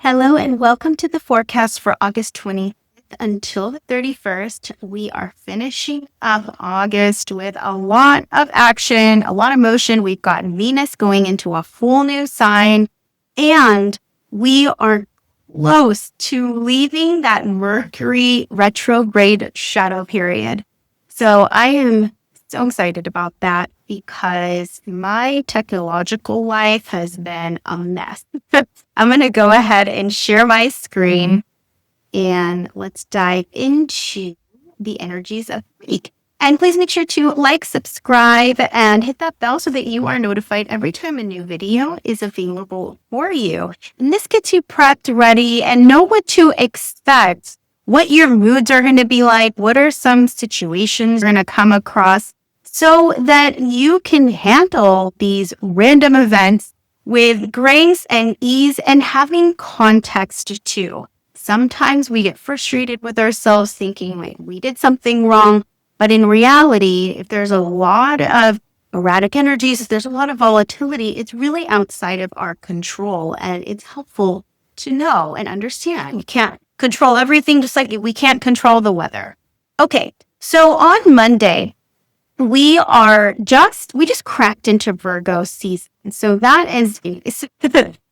Hello and welcome to the forecast for August 20th until the 31st. We are finishing up August with a lot of action, a lot of motion. We've got Venus going into a full new sign, and we are close to leaving that Mercury retrograde shadow period. So I am so excited about that because my technological life has been a mess. I'm going to go ahead and share my screen and let's dive into the energies of the week. And please make sure to like, subscribe, and hit that bell so that you are notified every time a new video is available for you. And this gets you prepped, ready, and know what to expect, what your moods are going to be like, what are some situations you're going to come across so that you can handle these random events with grace and ease and having context too. Sometimes we get frustrated with ourselves thinking like we did something wrong, but in reality, if there's a lot of erratic energies, if there's a lot of volatility, it's really outside of our control, and it's helpful to know and understand. We can't control everything, just like we can't control the weather. Okay, so on Monday, we just cracked into Virgo season. So that is,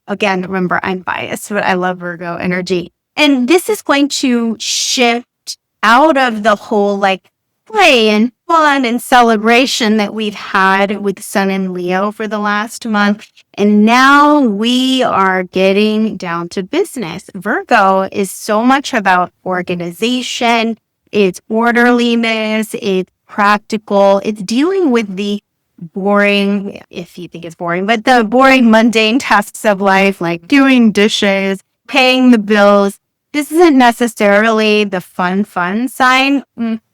again, remember, I'm biased, but I love Virgo energy. And this is going to shift out of the whole like play and fun and celebration that we've had with Sun and Leo for the last month. And now we are getting down to business. Virgo is so much about organization, it's orderliness, it's practical, it's dealing with the boring, if you think it's boring, but the boring, mundane tasks of life, like doing dishes, paying the bills. This isn't necessarily the fun sign,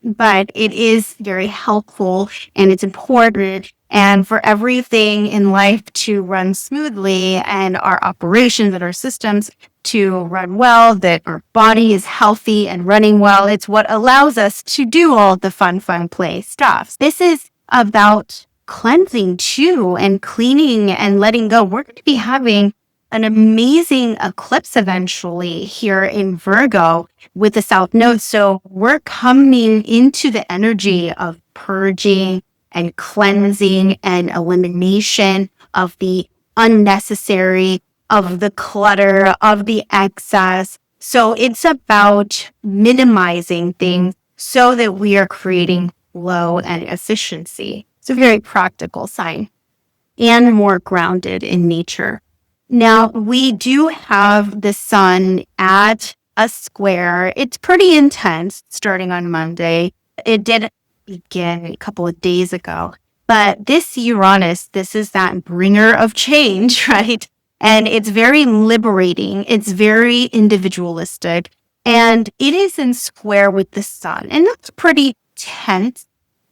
but it is very helpful and it's important. And for everything in life to run smoothly and our operations and our systems to run well, that our body is healthy and running well, it's what allows us to do all the fun play stuff. This is about cleansing too and cleaning and letting go. We're going to be having an amazing eclipse eventually here in Virgo with the South Node. So we're coming into the energy of purging and cleansing and elimination of the unnecessary, of the clutter, of the excess. So it's about minimizing things so that we are creating flow and efficiency. It's a very practical sign and more grounded in nature. Now, we do have the sun at a square. It's pretty intense starting on Monday. It did begin a couple of days ago. But this Uranus, this is that bringer of change, right? And it's very liberating. It's very individualistic. And it is in square with the sun. And that's a pretty tense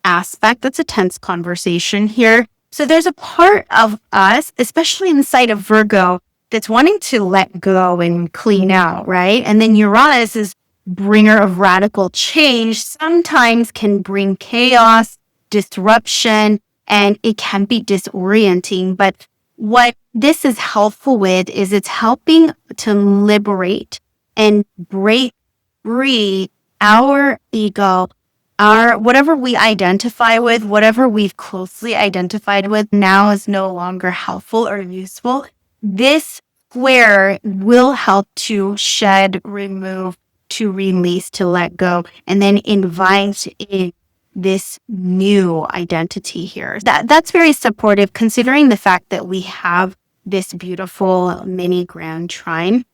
aspect. That's a tense conversation here. So there's a part of us, especially inside of Virgo, that's wanting to let go and clean out, right? And then Uranus is bringer of radical change, sometimes can bring chaos, disruption, and it can be disorienting. But what this is helpful with is it's helping to liberate and break free our ego, our whatever we identify with, whatever we've closely identified with now is no longer helpful or useful. This square will help to shed, remove, to release, to let go, and then invite in this new identity here. That's very supportive considering the fact that we have this beautiful mini grand trine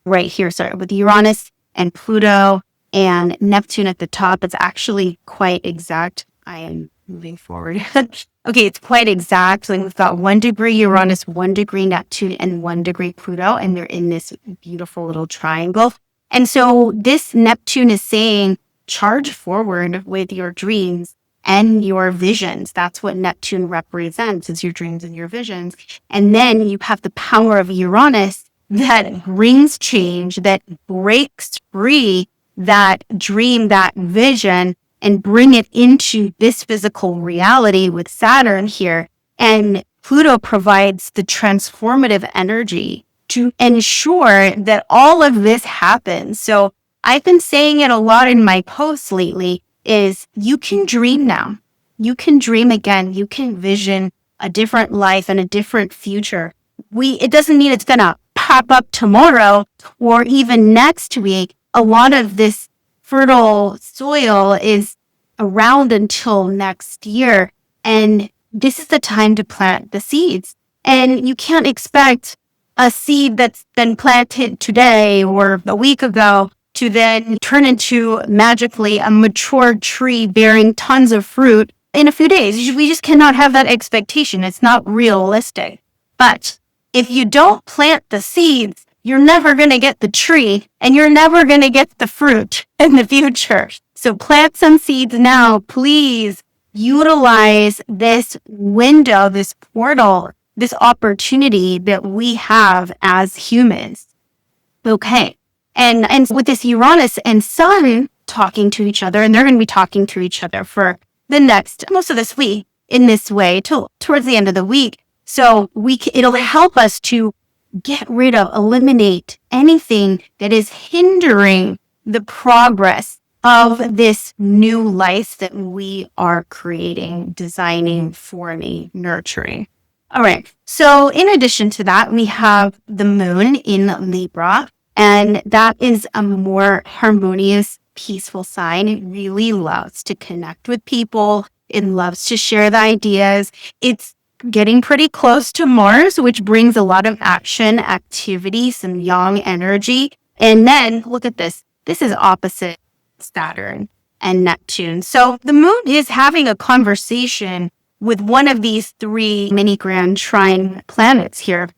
right here, with Uranus and Pluto and Neptune at the top. It's actually quite exact. I am moving forward. Okay, it's quite exact. So we've got 1 degree Uranus, 1 degree Neptune, and 1 degree Pluto, and they're in this beautiful little triangle. And so this Neptune is saying, charge forward with your dreams and your visions. That's what Neptune represents, is your dreams and your visions. And then you have the power of Uranus that brings change, that breaks free that dream, that vision, and bring it into this physical reality with Saturn here. And Pluto provides the transformative energy to ensure that all of this happens. So I've been saying it a lot in my posts lately is you can dream now. You can dream again. You can vision a different life and a different future. It doesn't mean it's going to pop up tomorrow or even next week. A lot of this fertile soil is around until next year. And this is the time to plant the seeds. And you can't expect a seed that's been planted today or a week ago to then turn into magically a mature tree bearing tons of fruit in a few days. We just cannot have that expectation. It's not realistic. But if you don't plant the seeds, you're never going to get the tree and you're never going to get the fruit in the future. So plant some seeds now, please. Utilize this window, this portal, this opportunity that we have as humans. Okay. And with this Uranus and Sun talking to each other, and they're going to be talking to each other for the most of this week in this way towards the end of the week. So it'll help us to eliminate anything that is hindering the progress of this new life that we are creating, designing, forming, nurturing. All right. So in addition to that, we have the moon in Libra, and that is a more harmonious, peaceful sign. It really loves to connect with people. It loves to share the ideas. It's getting pretty close to Mars, which brings a lot of action, activity, some yang energy. And then look at this. This is opposite Saturn and Neptune. So the moon is having a conversation with one of these three mini grand trine planets here.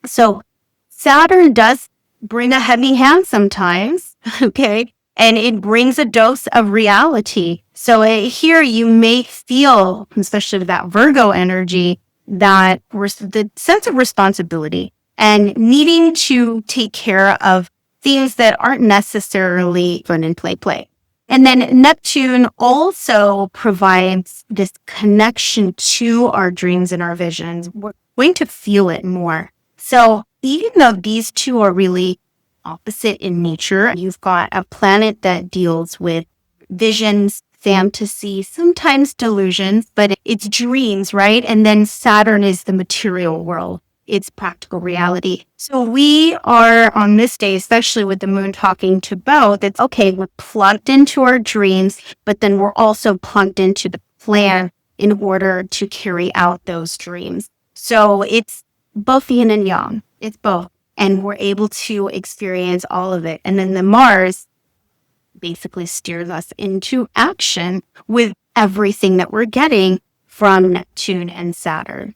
So Saturn does bring a heavy hand sometimes, okay? And it brings a dose of reality. So here you may feel, especially with that Virgo energy, that the sense of responsibility and needing to take care of things that aren't necessarily fun and play. And then Neptune also provides this connection to our dreams and our visions. We're going to feel it more. So even though these two are really opposite in nature, you've got a planet that deals with visions, fantasy, sometimes delusions, but it's dreams, right? And then Saturn is the material world. It's practical reality. So we are on this day, especially with the moon talking to both, it's okay, we're plugged into our dreams, but then we're also plugged into the plan in order to carry out those dreams. So it's both yin and yang. It's both. And we're able to experience all of it. And then the Mars basically steers us into action with everything that we're getting from Neptune and Saturn.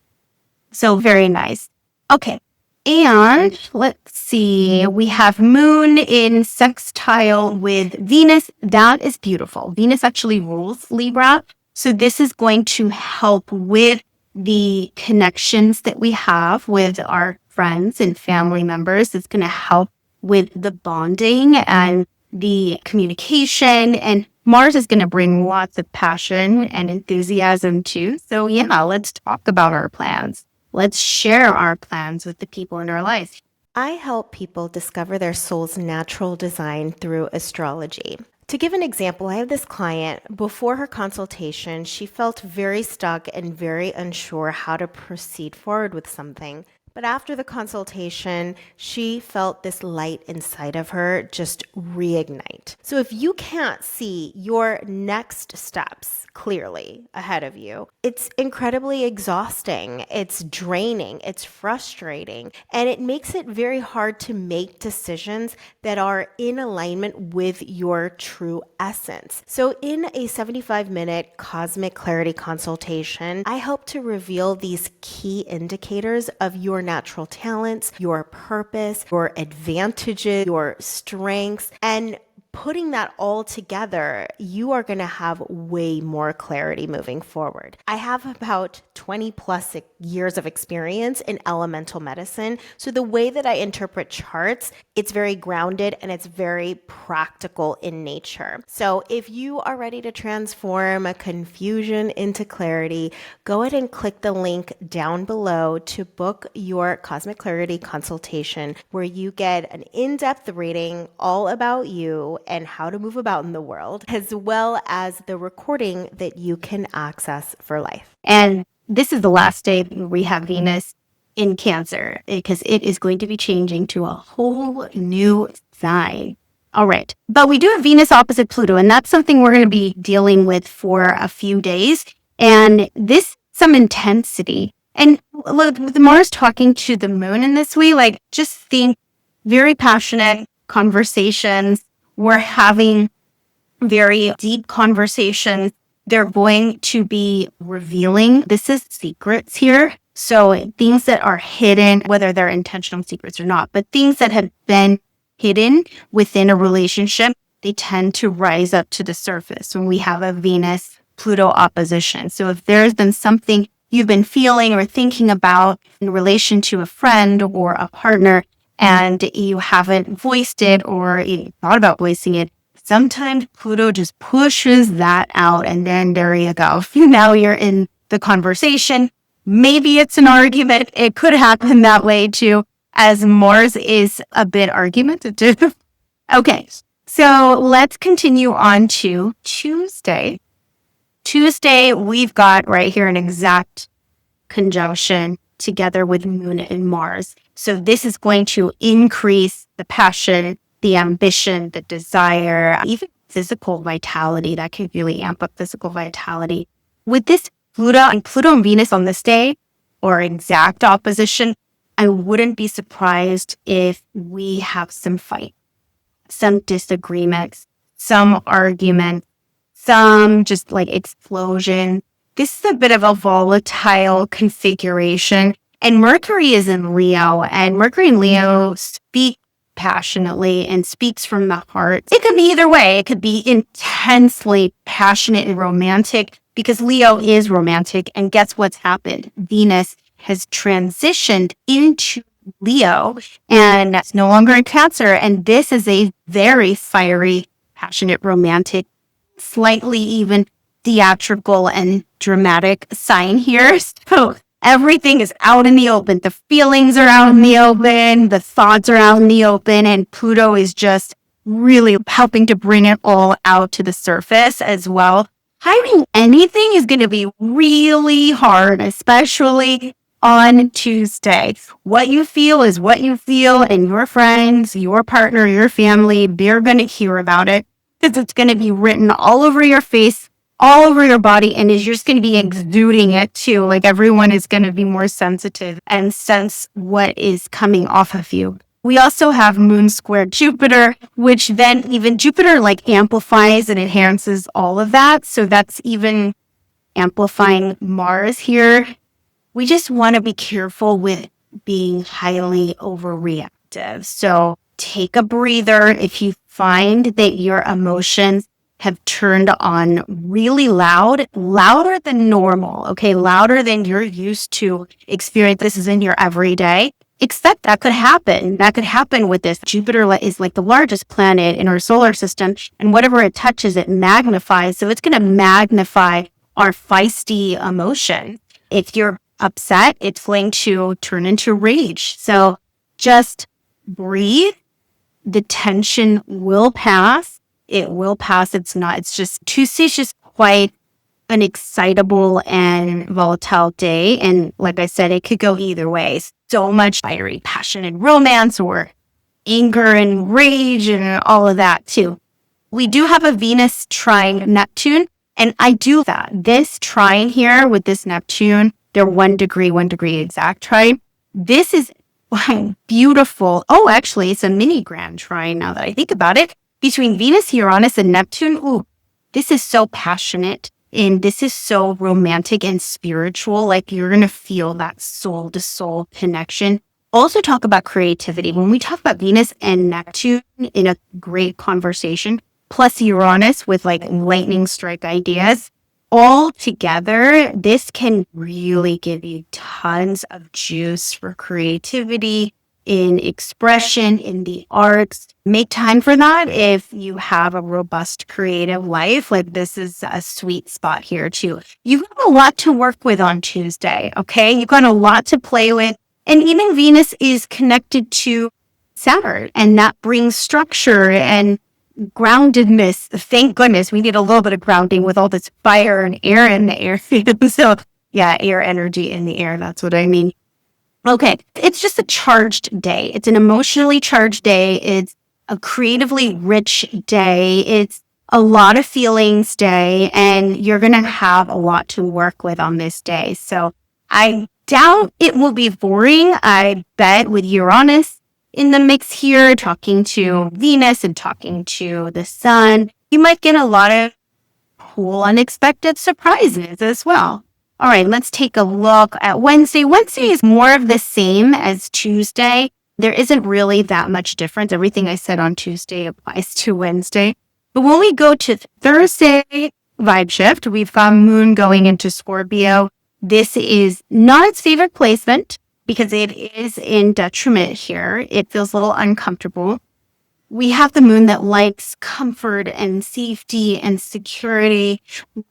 So very nice. Okay. And let's see, we have moon in sextile with Venus. That is beautiful. Venus actually rules Libra. So this is going to help with the connections that we have with our friends and family members. It's going to help with the bonding and the communication. And Mars is going to bring lots of passion and enthusiasm too. So yeah, let's talk about our plans. Let's share our plans with the people in our life. I help people discover their soul's natural design through astrology. To give an example, I have this client. Before her consultation, she felt very stuck and very unsure how to proceed forward with something. But after the consultation, she felt this light inside of her just reignite. So if you can't see your next steps clearly ahead of you, it's incredibly exhausting. It's draining. It's frustrating. And it makes it very hard to make decisions that are in alignment with your true essence. So in a 75-minute cosmic clarity consultation, I help to reveal these key indicators of your natural talents, your purpose, your advantages, your strengths, and putting that all together, you are going to have way more clarity moving forward. I have about 20 plus years of experience in elemental medicine. So the way that I interpret charts, it's very grounded and it's very practical in nature. So if you are ready to transform a confusion into clarity, go ahead and click the link down below to book your Cosmic Clarity consultation, where you get an in-depth reading all about you and how to move about in the world, as well as the recording that you can access for life. And this is the last day we have Venus in Cancer, because it is going to be changing to a whole new sign. All right. But we do have Venus opposite Pluto, and that's something we're going to be dealing with for a few days. And this, some intensity. And look, with Mars talking to the moon in this way, like, just think very passionate conversations. We're having very deep conversations. They're going to be revealing. This is secrets here. So things that are hidden, whether they're intentional secrets or not, but things that have been hidden within a relationship, they tend to rise up to the surface when we have a Venus-Pluto opposition. So if there's been something you've been feeling or thinking about in relation to a friend or a partner, and you haven't voiced it or you thought about voicing it, sometimes Pluto just pushes that out, and then there you go. Now you're in the conversation. Maybe it's an argument. It could happen that way too, as Mars is a bit argumentative. Okay, so let's continue on to Tuesday. Tuesday, we've got right here an exact conjunction together with Moon and Mars. So this is going to increase the passion, the ambition, the desire, even physical vitality. That could really amp up physical vitality. With this Pluto and Venus on this day, or exact opposition, I wouldn't be surprised if we have some fight, some disagreements, some argument, some just like explosion. This is a bit of a volatile configuration. And Mercury is in Leo, and Mercury in Leo speak passionately and speaks from the heart. It could be either way. It could be intensely passionate and romantic, because Leo is romantic. And guess what's happened? Venus has transitioned into Leo and it's no longer in Cancer. And this is a very fiery, passionate, romantic, slightly even theatrical and dramatic sign here. So everything is out in the open. The feelings are out in the open. The thoughts are out in the open. And Pluto is just really helping to bring it all out to the surface as well. Hiding anything is going to be really hard, especially on Tuesday. What you feel is what you feel, and your friends, your partner, your family, they're going to hear about it, because it's going to be written all over your face, all over your body, and you're just going to be exuding it too. Like, everyone is going to be more sensitive and sense what is coming off of you. We also have Moon square Jupiter, which then even Jupiter like amplifies and enhances all of that. So that's even amplifying Mars here. We just want to be careful with being highly overreactive. So take a breather. If you find that your emotions have turned on really loud, louder than normal, okay, louder than you're used to experience, this is in your everyday, except that could happen. That could happen with this. Jupiter is like the largest planet in our solar system, and whatever it touches, it magnifies. So it's going to magnify our feisty emotion. If you're upset, it's going to turn into rage. So just breathe. The tension will pass. It will pass. It's just Tuesday's just quite an excitable and volatile day. And like I said, it could go either way. So much fiery passion and romance, or anger and rage and all of that too. We do have a Venus trine Neptune, and I do that. This trine here with this Neptune, they're 1 degree exact trine. This is beautiful. Oh, actually, it's a mini grand trine now that I think about it. Between Venus, Uranus, and Neptune, ooh, this is so passionate. And this is so romantic and spiritual. Like, you're going to feel that soul to soul connection also talk about creativity. When we talk about Venus and Neptune in a great conversation, plus Uranus with like lightning strike ideas, all together, this can really give you tons of juice for creativity in expression, in the arts. Make time for that if you have a robust creative life. Like this is a sweet spot here too. You've got a lot to work with on Tuesday, okay? You've got a lot to play with. And even Venus is connected to Saturn, and that brings structure and groundedness. Thank goodness we need a little bit of grounding with all this fire and air in the air. So yeah, air energy in the air. That's what I mean. Okay. It's just a charged day. It's an emotionally charged day. It's a creatively rich day. It's a lot of feelings day, and you're going to have a lot to work with on this day. So I doubt it will be boring. I bet with Uranus in the mix here, talking to Venus and talking to the sun, you might get a lot of cool, unexpected surprises as well. All right, let's take a look at Wednesday. Wednesday is more of the same as Tuesday. There isn't really that much difference. Everything I said on Tuesday applies to Wednesday. But when we go to Thursday vibe shift, we've got Moon going into Scorpio. This is not its favorite placement because it is in detriment here. It feels a little uncomfortable. We have the Moon that likes comfort and safety and security.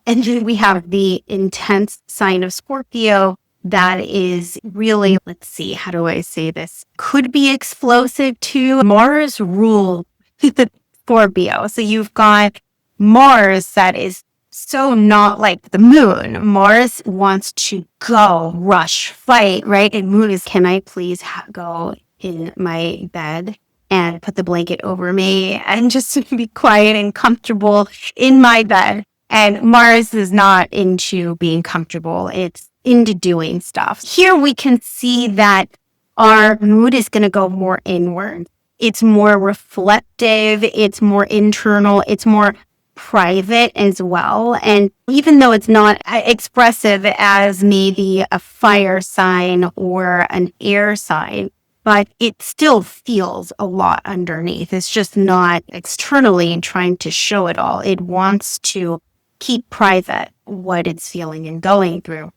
And then we have the intense sign of Scorpio that is really, let's see, how do I say this? Could be explosive too. Mars rule Scorpio. So you've got Mars that is so not like the Moon. Mars wants to go, rush, fight, right? And Moon is, can I please go in my bed and put the blanket over me and just be quiet and comfortable in my bed? And Mars is not into being comfortable. It's into doing stuff. Here we can see that our mood is going to go more inward. It's more reflective. It's more internal. It's more private as well. And even though it's not expressive as maybe a fire sign or an air sign, but it still feels a lot underneath. It's just not externally trying to show it all. It wants to keep private what it's feeling and going through.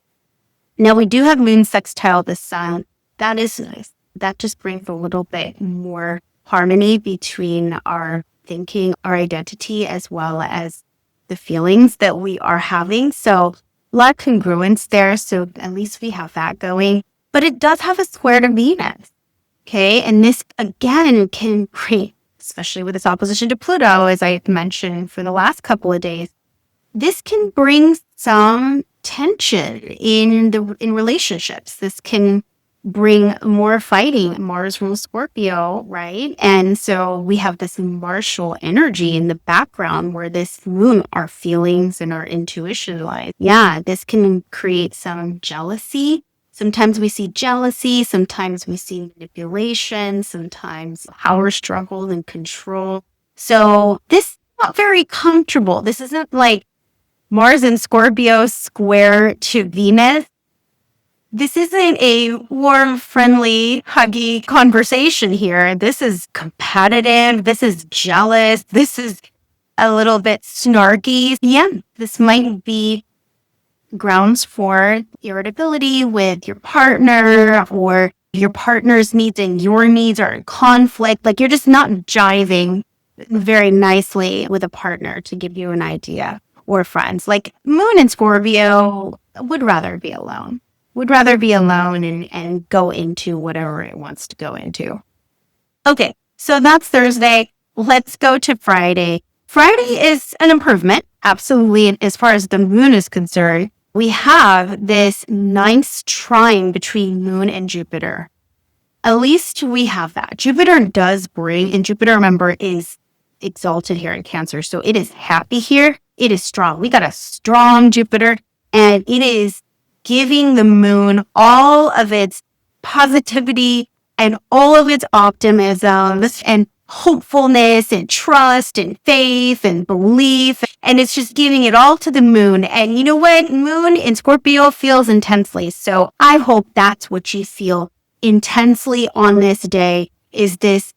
Now we do have Moon sextile the Sun. That is nice. That just brings a little bit more harmony between our thinking, our identity, as well as the feelings that we are having. So a lot of congruence there. So at least we have that going. But it does have a square to Venus. Okay. And this again can create, especially with this opposition to Pluto, as I mentioned for the last couple of days, this can bring some tension in relationships. This can bring more fighting. Mars rules Scorpio, right? And so we have this martial energy in the background where this Moon, our feelings and our intuition lies. Yeah, this can create some jealousy. Sometimes we see jealousy. Sometimes we see manipulation. Sometimes power struggle and control. So this is not very comfortable. This isn't like Mars and Scorpio square to Venus. This isn't a warm, friendly, huggy conversation here. This is competitive. This is jealous. This is a little bit snarky. Yeah, this might be grounds for irritability with your partner, or your partner's needs and your needs are in conflict. Like you're just not jiving very nicely with a partner, to give you an idea, or friends. Like Moon and Scorpio would rather be alone. And go into whatever it wants to go into. Okay, so that's Thursday. Let's go to Friday. Friday is an improvement, absolutely, as far as the Moon is concerned. We have this nice trine between Moon and Jupiter. At least we have that. Jupiter does bring, and Jupiter, remember, is exalted here in Cancer. So it is happy here. It is strong. We got a strong Jupiter, and it is giving the Moon all of its positivity and all of its optimism and hopefulness and trust and faith and belief. And it's just giving it all to the Moon. And you know what? Moon in Scorpio feels intensely. So I hope that's what you feel intensely on this day is this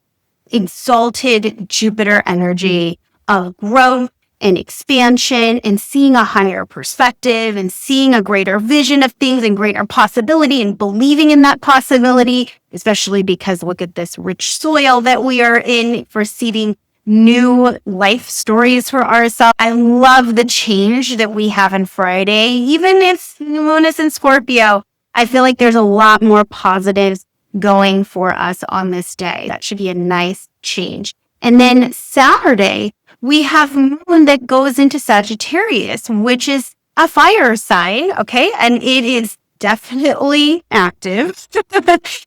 exalted Jupiter energy of growth and expansion and seeing a higher perspective and seeing a greater vision of things and greater possibility and believing in that possibility, especially because look at this rich soil that we are in for seeding new life stories for ourselves. I love the change that we have on Friday, even if the moon is in Scorpio. I feel like there's a lot more positives going for us on this day. That should be a nice change. And then Saturday, we have moon that goes into Sagittarius, which is a fire sign, okay? And it is definitely active.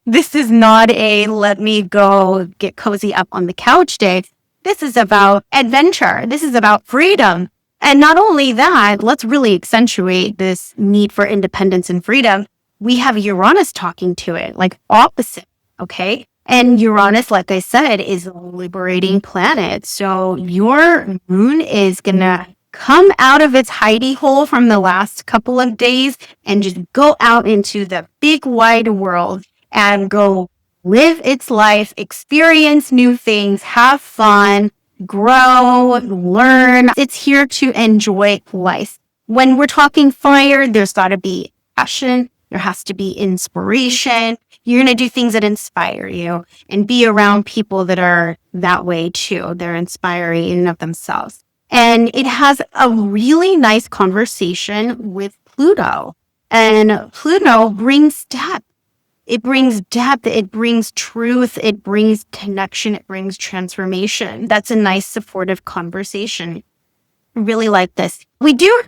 This is not a let me go get cozy up on the couch day. This is about adventure. This is about freedom. And not only that, let's really accentuate this need for independence and freedom. We have Uranus talking to it, like opposite, okay? And Uranus, like I said, is a liberating planet. So your moon is going to come out of its hidey hole from the last couple of days and just go out into the big wide world and go live its life, experience new things, have fun, grow, learn. It's here to enjoy life. When we're talking fire, there's got to be passion. There has to be inspiration. You're going to do things that inspire you and be around people that are that way too. They're inspiring in and of themselves. And it has a really nice conversation with Pluto. And Pluto brings depth. It brings depth. It brings truth. It brings connection. It brings transformation. That's a nice supportive conversation. I really like this. We do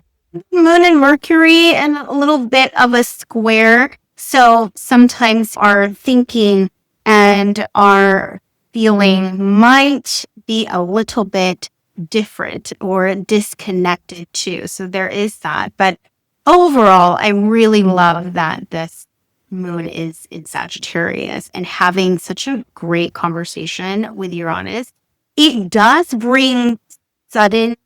Moon and Mercury and a little bit of a square. So sometimes our thinking and our feeling might be a little bit different or disconnected too. So there is that. But overall, I really love that this moon is in Sagittarius and having such a great conversation with Uranus. It does bring sudden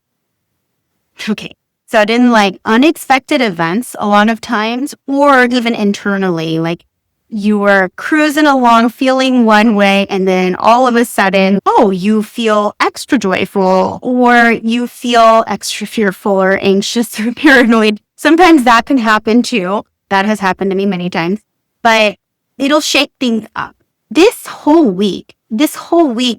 like unexpected events a lot of times, or even internally, like you were cruising along feeling one way and then all of a sudden, you feel extra joyful or you feel extra fearful or anxious or paranoid. Sometimes that can happen too. That has happened to me many times, but it'll shake things up. This whole week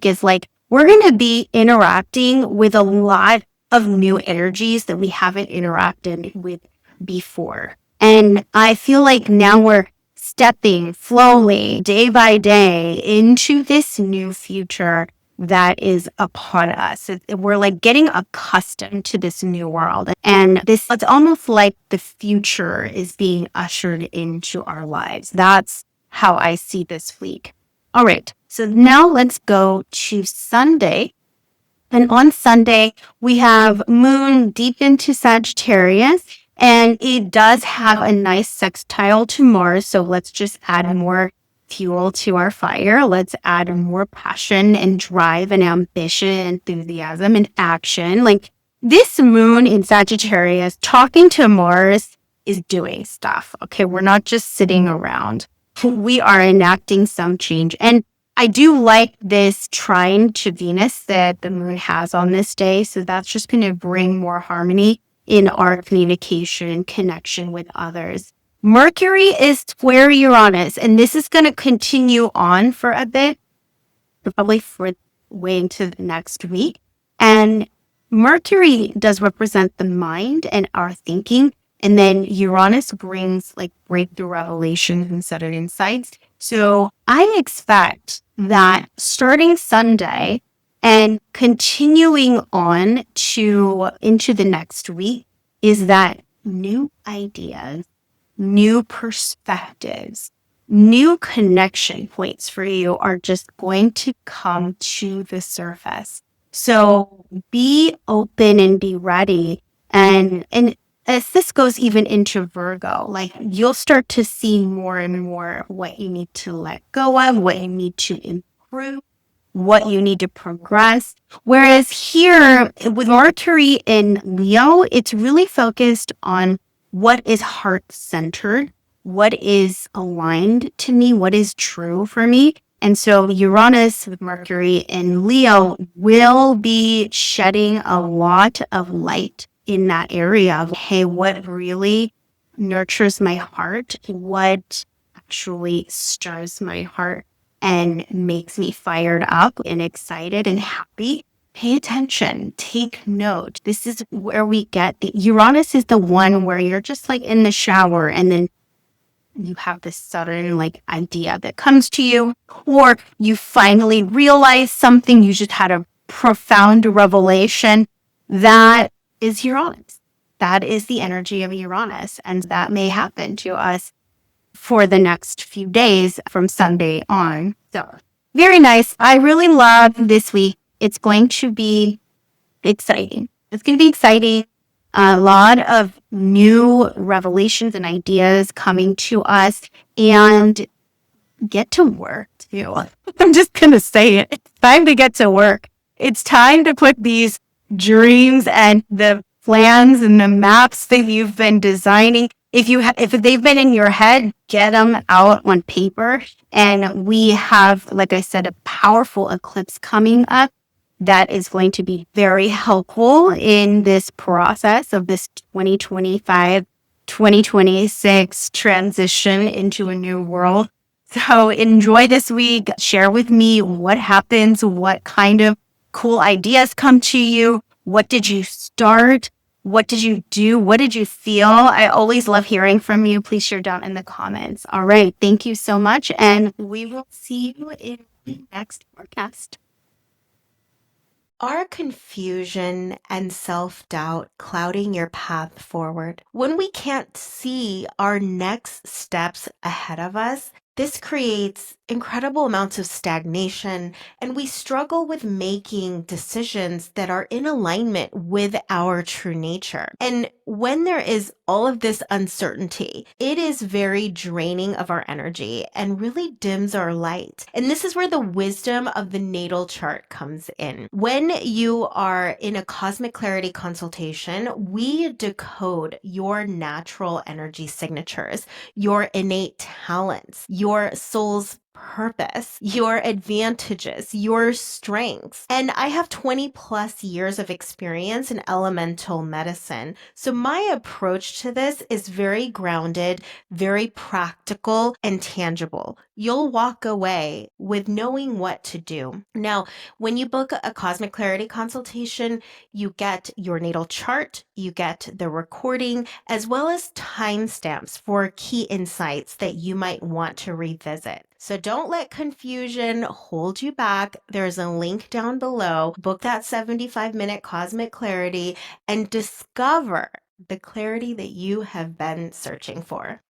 is like, we're going to be interacting with a lot of new energies that we haven't interacted with before. And I feel like now we're stepping slowly, day by day, into this new future that is upon us. We're like getting accustomed to this new world. And it's almost like the future is being ushered into our lives. That's how I see this week. All right. So now let's go to Sunday. And on Sunday, we have moon deep into Sagittarius, and it does have a nice sextile to Mars. So let's just add more fuel to our fire. Let's add more passion and drive and ambition, enthusiasm and action. Like this moon in Sagittarius talking to Mars is doing stuff. Okay, we're not just sitting around. We are enacting some change. And I do like this trine to Venus that the moon has on this day. So that's just going to bring more harmony in our communication, connection with others. Mercury is square Uranus, and this is going to continue on for a bit, probably for way into the next week. And Mercury does represent the mind and our thinking. And then Uranus brings like breakthrough revelations and set of insights. So I expect that starting Sunday and continuing on into the next week is that new ideas, new perspectives, new connection points for you are just going to come to the surface. So be open and be ready. And as this goes even into Virgo, like you'll start to see more and more what you need to let go of, what you need to improve, what you need to progress. Whereas here with Mercury in Leo, it's really focused on what is heart-centered, what is aligned to me, what is true for me. And so Uranus with Mercury in Leo will be shedding a lot of light in that area of, hey, what really nurtures my heart, what actually stirs my heart and makes me fired up and excited and happy. Pay attention, take note. This is where we get the Uranus is the one where you're just like in the shower and then you have this sudden like idea that comes to you, or you finally realize something, you just had a profound revelation. That is Uranus. That is the energy of Uranus. And that may happen to us for the next few days from Sunday on. So very nice. I really love this week. It's going to be exciting. It's going to be exciting. A lot of new revelations and ideas coming to us, and get to work too. I'm just going to say it. It's time to get to work. It's time to put these dreams and the plans and the maps that you've been designing. If they've been in your head, get them out on paper. And we have, like I said, a powerful eclipse coming up that is going to be very helpful in this process of this 2025, 2026 transition into a new world. So enjoy this week. Share with me what happens, what kind of cool ideas come to you. What did you start? What did you do? What did you feel? I always love hearing from you. Please share down in the comments. All right. Thank you so much. And we will see you in the next forecast. Are confusion and self-doubt clouding your path forward? When we can't see our next steps ahead of us, this creates incredible amounts of stagnation, and we struggle with making decisions that are in alignment with our true nature. And when there is all of this uncertainty, it is very draining of our energy and really dims our light. And this is where the wisdom of the natal chart comes in. When you are in a cosmic clarity consultation, we decode your natural energy signatures, your innate talents, your soul's purpose, your advantages, your strengths. And I have 20 plus years of experience in elemental medicine. So my approach to this is very grounded, very practical, and tangible. You'll walk away with knowing what to do. Now, when you book a cosmic clarity consultation, you get your natal chart, you get the recording, as well as timestamps for key insights that you might want to revisit. So don't let confusion hold you back. There's a link down below. Book that 75-minute cosmic clarity and discover the clarity that you have been searching for.